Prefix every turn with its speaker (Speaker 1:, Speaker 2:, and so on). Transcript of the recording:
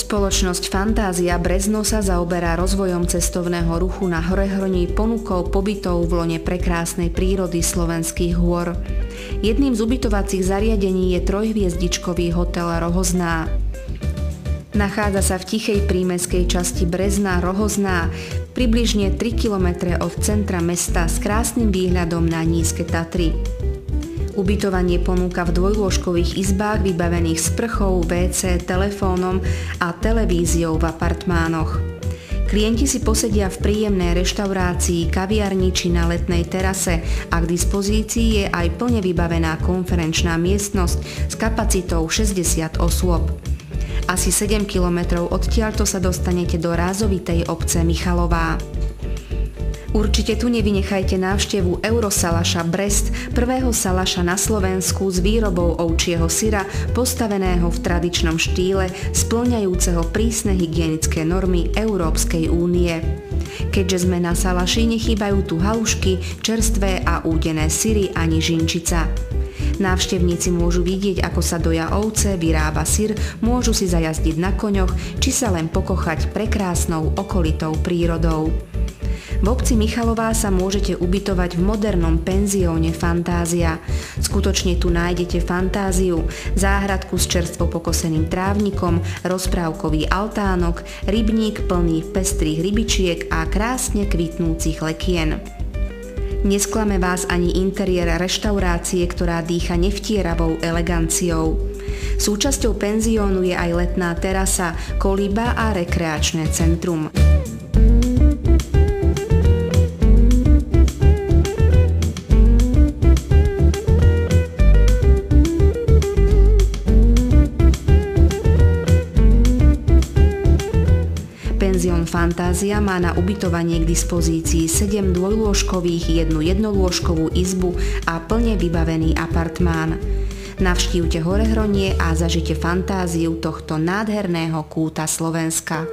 Speaker 1: Spoločnosť Fantázia Brezno sa zaoberá rozvojom cestovného ruchu na Horehroní ponukou pobytov v lone prekrásnej prírody slovenských hôr. Jedným z ubytovacích zariadení je trojhviezdičkový hotel Rohozná. Nachádza sa v tichej prímestskej časti Brezna Rohozná, približne 3 km od centra mesta s krásnym výhľadom na nízke Tatry. Ubytovanie ponúka v dvojlôžkových izbách vybavených sprchou, WC, telefónom a televíziou v apartmánoch. Klienti si posedia v príjemnej reštaurácii, kaviarni či na letnej terase a k dispozícii je aj plne vybavená konferenčná miestnosť s kapacitou 60 osôb. Asi 7 kilometrov odtiaľto sa dostanete do rázovitej obce Michalová. Určite tu nevynechajte návštevu Eurosalaša Brest, prvého salaša na Slovensku s výrobou ovčieho syra, postaveného v tradičnom štýle, spĺňajúceho prísne hygienické normy Európskej únie. Keďže sme na salaši, nechýbajú tu halušky, čerstvé a údené syry ani žinčica. Návštevníci môžu vidieť, ako sa doja ovce, vyrába syr, môžu si zajazdiť na koňoch, či sa len pokochať prekrásnou okolitou prírodou. V obci Michalová sa môžete ubytovať v modernom penzióne Fantázia. Skutočne tu nájdete fantáziu, záhradku s čerstvo pokoseným trávnikom, rozprávkový altánok, rybník plný pestrých rybičiek a krásne kvitnúcich lekien. Nesklame vás ani interiér reštaurácie, ktorá dýcha nevtieravou eleganciou. Súčasťou penziónu je aj letná terasa, koliba a rekreačné centrum. Penzión Fantázia má na ubytovanie k dispozícii 7 dvojlôžkových, 1 jednolôžkovú izbu a plne vybavený apartmán. Navštívte Horehronie a zažite fantáziu tohto nádherného kúta Slovenska.